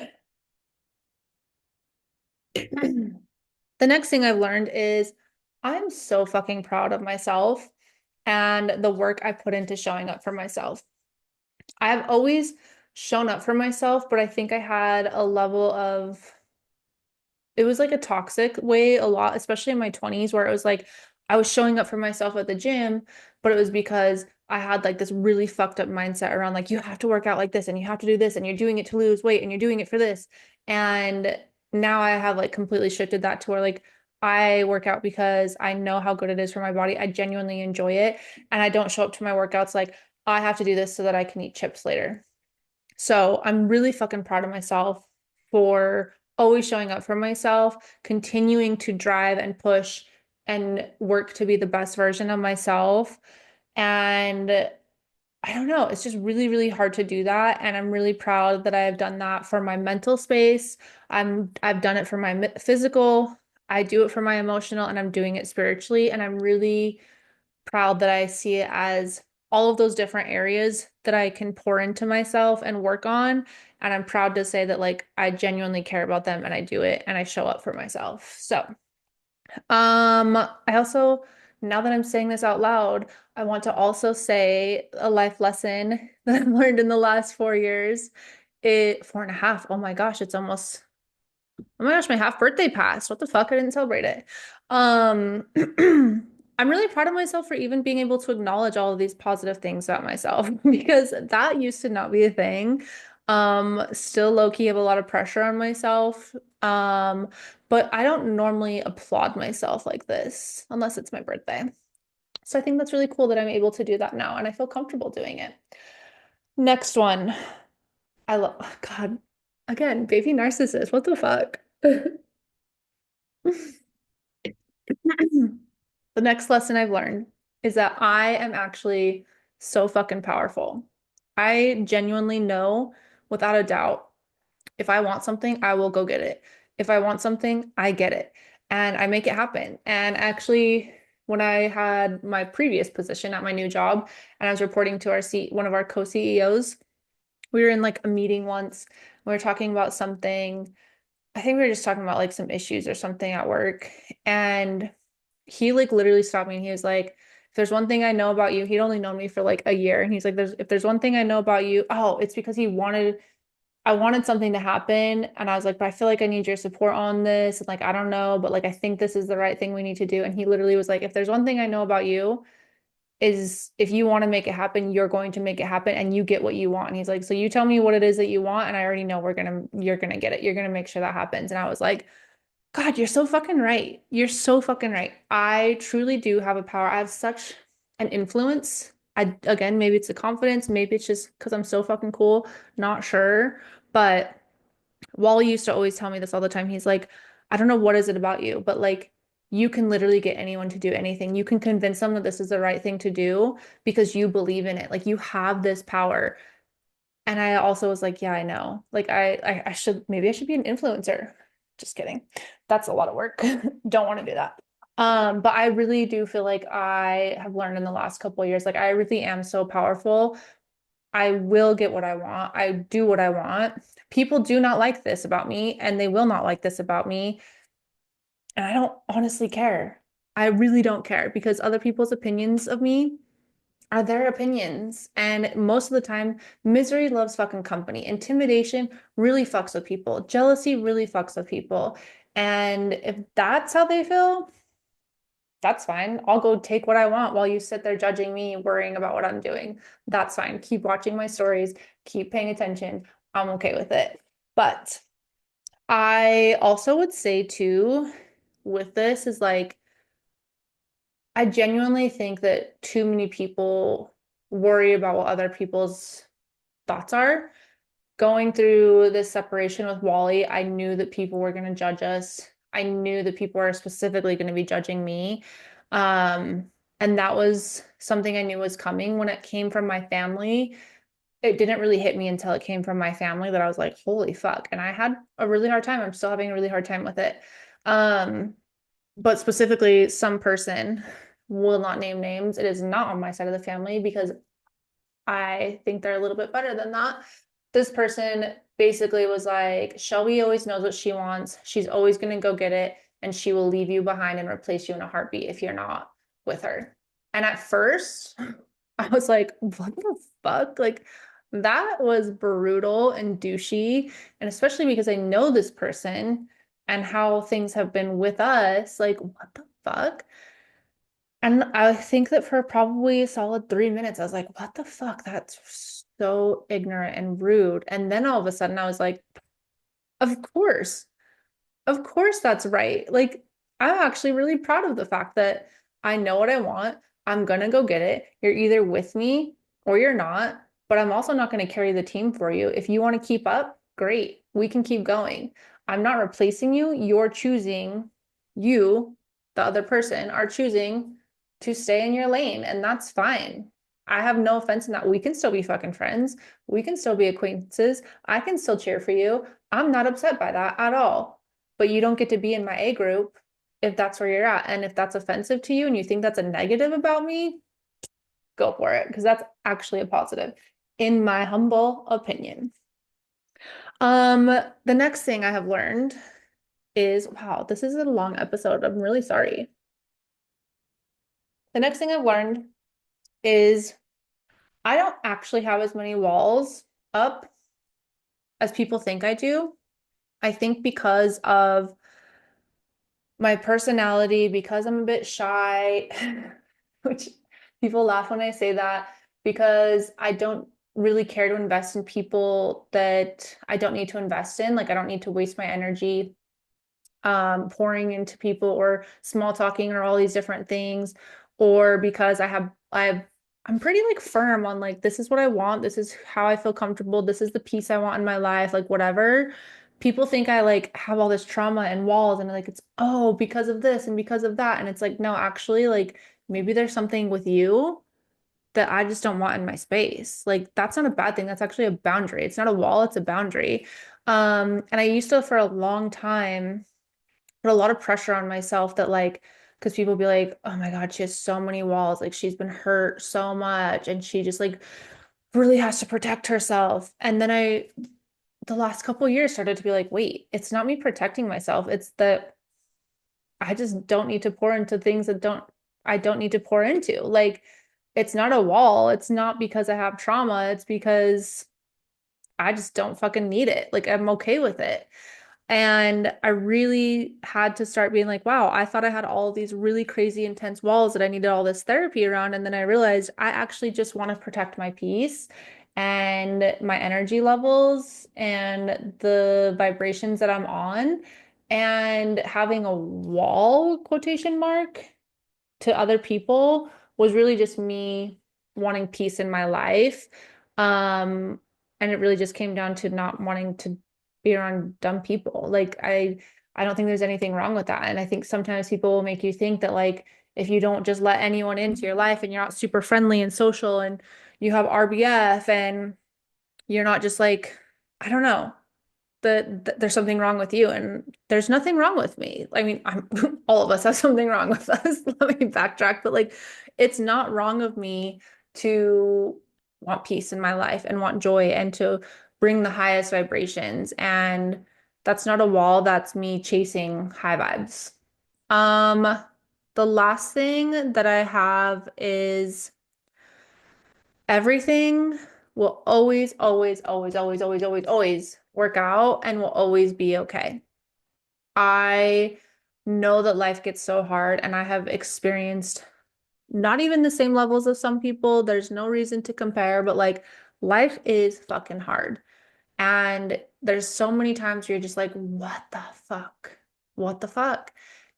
The next thing I've learned is I'm so fucking proud of myself and the work I put into showing up for myself. I've always shown up for myself, but I think I had a level of it was like a toxic way a lot, especially in my 20s, where it was like I was showing up for myself at the gym, but it was because I had like this really fucked up mindset around like you have to work out like this and you have to do this and you're doing it to lose weight and you're doing it for this. And now I have like completely shifted that to where like I work out because I know how good it is for my body. I genuinely enjoy it. And I don't show up to my workouts like I have to do this so that I can eat chips later. So I'm really fucking proud of myself for always showing up for myself, continuing to drive and push and work to be the best version of myself. And I don't know, it's just really, really hard to do that. And I'm really proud that I've done that for my mental space. I've done it for my physical. I do it for my emotional, and I'm doing it spiritually. And I'm really proud that I see it as all of those different areas that I can pour into myself and work on. And I'm proud to say that like I genuinely care about them and I do it and I show up for myself. So, I also, now that I'm saying this out loud, I want to also say a life lesson that I've learned in the last 4 years. 4.5. Oh my gosh, it's almost oh my gosh, my half birthday passed. What the fuck? I didn't celebrate it. Um, I'm really proud of myself for even being able to acknowledge all of these positive things about myself because that used to not be a thing. Still low-key have a lot of pressure on myself. But I don't normally applaud myself like this unless it's my birthday. So I think that's really cool that I'm able to do that now and I feel comfortable doing it. Next one. I love, God, again, baby narcissist. What the fuck? The next lesson I've learned is that I am actually so fucking powerful. I genuinely know without a doubt, if I want something, I will go get it. If I want something, I get it. And I make it happen. And actually, when I had my previous position at my new job and I was reporting to one of our co-CEOs, we were in like a meeting once. We were talking about something. I think we were just talking about like some issues or something at work. And he like literally stopped me and he was like, if there's one thing I know about you, he'd only known me for like a year. And he's like, if there's one thing I know about you, oh, it's because I wanted something to happen. And I was like, but I feel like I need your support on this. And like, I don't know, but like, I think this is the right thing we need to do. And he literally was like, if there's one thing I know about you, is if you want to make it happen, you're going to make it happen and you get what you want. And he's like, so you tell me what it is that you want, and I already know you're gonna get it. You're gonna make sure that happens. And I was like, God, you're so fucking right. You're so fucking right. I truly do have a power. I have such an influence. Again, maybe it's the confidence, maybe it's just because I'm so fucking cool, not sure. But Wally used to always tell me this all the time. He's like, I don't know what is it about you, but like you can literally get anyone to do anything. You can convince them that this is the right thing to do because you believe in it. Like you have this power. And I also was like, yeah, I know. Like I should maybe I should be an influencer. Just kidding. That's a lot of work. Don't want to do that. But I really do feel like I have learned in the last couple of years, like I really am so powerful. I will get what I want. I do what I want. People do not like this about me, and they will not like this about me. And I don't honestly care. I really don't care because other people's opinions of me are their opinions. And most of the time, misery loves fucking company. Intimidation really fucks with people. Jealousy really fucks with people. And if that's how they feel, that's fine. I'll go take what I want while you sit there judging me, worrying about what I'm doing. That's fine. Keep watching my stories, keep paying attention. I'm okay with it. But I also would say too, with this is like, I genuinely think that too many people worry about what other people's thoughts are. Going through this separation with Wally, I knew that people were going to judge us. I knew that people were specifically going to be judging me. And that was something I knew was coming when it came from my family. It didn't really hit me until it came from my family that I was like, holy fuck. And I had a really hard time. I'm still having a really hard time with it. Um, but specifically, some person will not name names. It is not on my side of the family because I think they're a little bit better than that. This person basically was like, Shelby always knows what she wants. She's always going to go get it, and she will leave you behind and replace you in a heartbeat if you're not with her. And at first, I was like, what the fuck? Like, that was brutal and douchey. And especially because I know this person and how things have been with us, like, what the fuck? And I think that for probably a solid 3 minutes, I was like, what the fuck? That's so ignorant and rude. And then all of a sudden I was like, of course, of course that's right. Like, I'm actually really proud of the fact that I know what I want. I'm gonna go get it. You're either with me or you're not, but I'm also not going to carry the team for you. If you want to keep up, great. We can keep going. I'm not replacing you. You're choosing, you, the other person, are choosing to stay in your lane, and that's fine. I have no offense in that. We can still be fucking friends. We can still be acquaintances. I can still cheer for you. I'm not upset by that at all. But you don't get to be in my A group if that's where you're at. And if that's offensive to you and you think that's a negative about me, go for it because that's actually a positive, in my humble opinion. The next thing I have learned is, wow, this is a long episode. I'm really sorry. The next thing I've learned is I don't actually have as many walls up as people think I do. I think because of my personality, because I'm a bit shy, which people laugh when I say that, because I don't really care to invest in people that I don't need to invest in. Like, I don't need to waste my energy pouring into people or small talking or all these different things, or because I'm pretty like firm on like this is what I want, this is how I feel comfortable, this is the peace I want in my life, like whatever. People think I like have all this trauma and walls and like it's oh because of this and because of that. And it's like, no, actually, like maybe there's something with you that I just don't want in my space. Like that's not a bad thing. That's actually a boundary. It's not a wall, it's a boundary. And I used to for a long time put a lot of pressure on myself that like because people be like, oh my God, she has so many walls, like she's been hurt so much and she just like really has to protect herself. And then the last couple of years started to be like, wait, it's not me protecting myself, it's that I just don't need to pour into things that I don't need to pour into. Like it's not a wall, it's not because I have trauma, it's because I just don't fucking need it. Like I'm okay with it. And I really had to start being like, wow, I thought I had all these really crazy intense walls that I needed all this therapy around. And then I realized I actually just want to protect my peace and my energy levels and the vibrations that I'm on. And having a wall quotation mark to other people was really just me wanting peace in my life. Um, and it really just came down to not wanting to be around dumb people. Like I don't think there's anything wrong with that. And I think sometimes people will make you think that like if you don't just let anyone into your life and you're not super friendly and social and you have RBF and you're not just like, I don't know, that there's something wrong with you and there's nothing wrong with me. I mean, I'm all of us have something wrong with us. Let me backtrack, but like it's not wrong of me to want peace in my life and want joy and to bring the highest vibrations. And that's not a wall, that's me chasing high vibes. Um, the last thing that I have is everything will always, always, always, always, always, always, always work out and will always be okay. I know that life gets so hard, and I have experienced not even the same levels of some people. There's no reason to compare, but like life is fucking hard. And there's so many times where you're just like, what the fuck? What the fuck?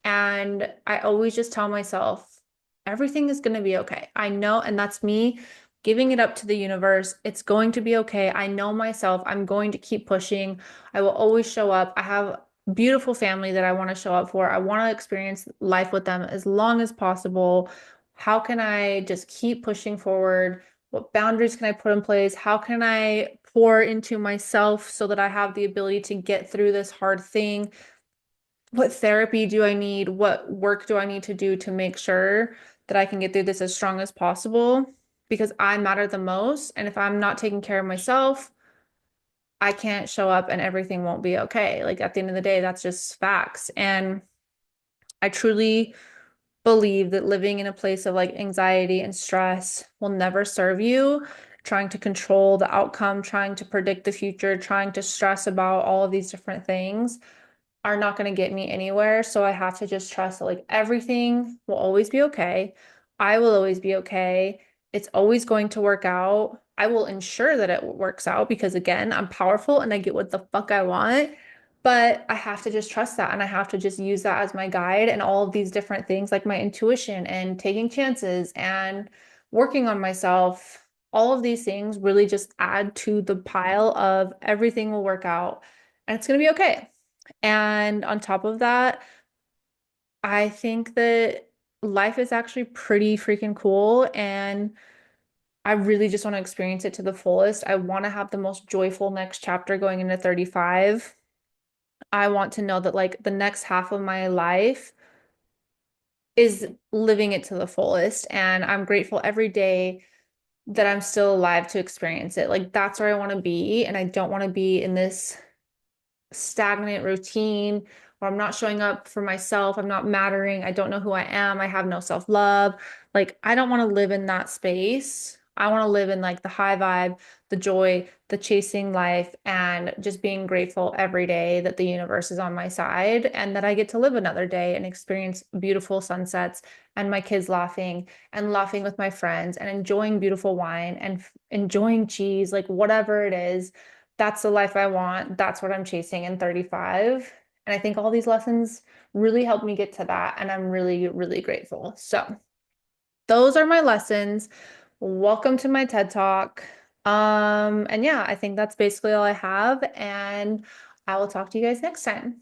And I always just tell myself, everything is going to be okay. I know, and that's me giving it up to the universe. It's going to be okay. I know myself. I'm going to keep pushing. I will always show up. I have beautiful family that I want to show up for. I want to experience life with them as long as possible. How can I just keep pushing forward? What boundaries can I put in place? How can I pour into myself so that I have the ability to get through this hard thing? What therapy do I need? What work do I need to do to make sure that I can get through this as strong as possible? Because I matter the most. And if I'm not taking care of myself, I can't show up and everything won't be okay. Like at the end of the day, that's just facts. And I truly believe that living in a place of like anxiety and stress will never serve you. Trying to control the outcome, trying to predict the future, trying to stress about all of these different things are not going to get me anywhere. So I have to just trust that like everything will always be okay. I will always be okay. It's always going to work out. I will ensure that it works out because again, I'm powerful and I get what the fuck I want. But I have to just trust that and I have to just use that as my guide and all of these different things like my intuition and taking chances and working on myself. All of these things really just add to the pile of everything will work out and it's going to be okay. And on top of that, I think that life is actually pretty freaking cool and I really just want to experience it to the fullest. I want to have the most joyful next chapter going into 35. I want to know that like the next half of my life is living it to the fullest. And I'm grateful every day that I'm still alive to experience it. Like that's where I want to be. And I don't want to be in this stagnant routine where I'm not showing up for myself. I'm not mattering. I don't know who I am. I have no self-love. Like, I don't want to live in that space. I want to live in like the high vibe, the joy, the chasing life, and just being grateful every day that the universe is on my side and that I get to live another day and experience beautiful sunsets and my kids laughing and laughing with my friends and enjoying beautiful wine and enjoying cheese, like whatever it is. That's the life I want. That's what I'm chasing in 35. And I think all these lessons really helped me get to that. And I'm really, really grateful. So those are my lessons. Welcome to my TED Talk. And yeah, I think that's basically all I have. And I will talk to you guys next time.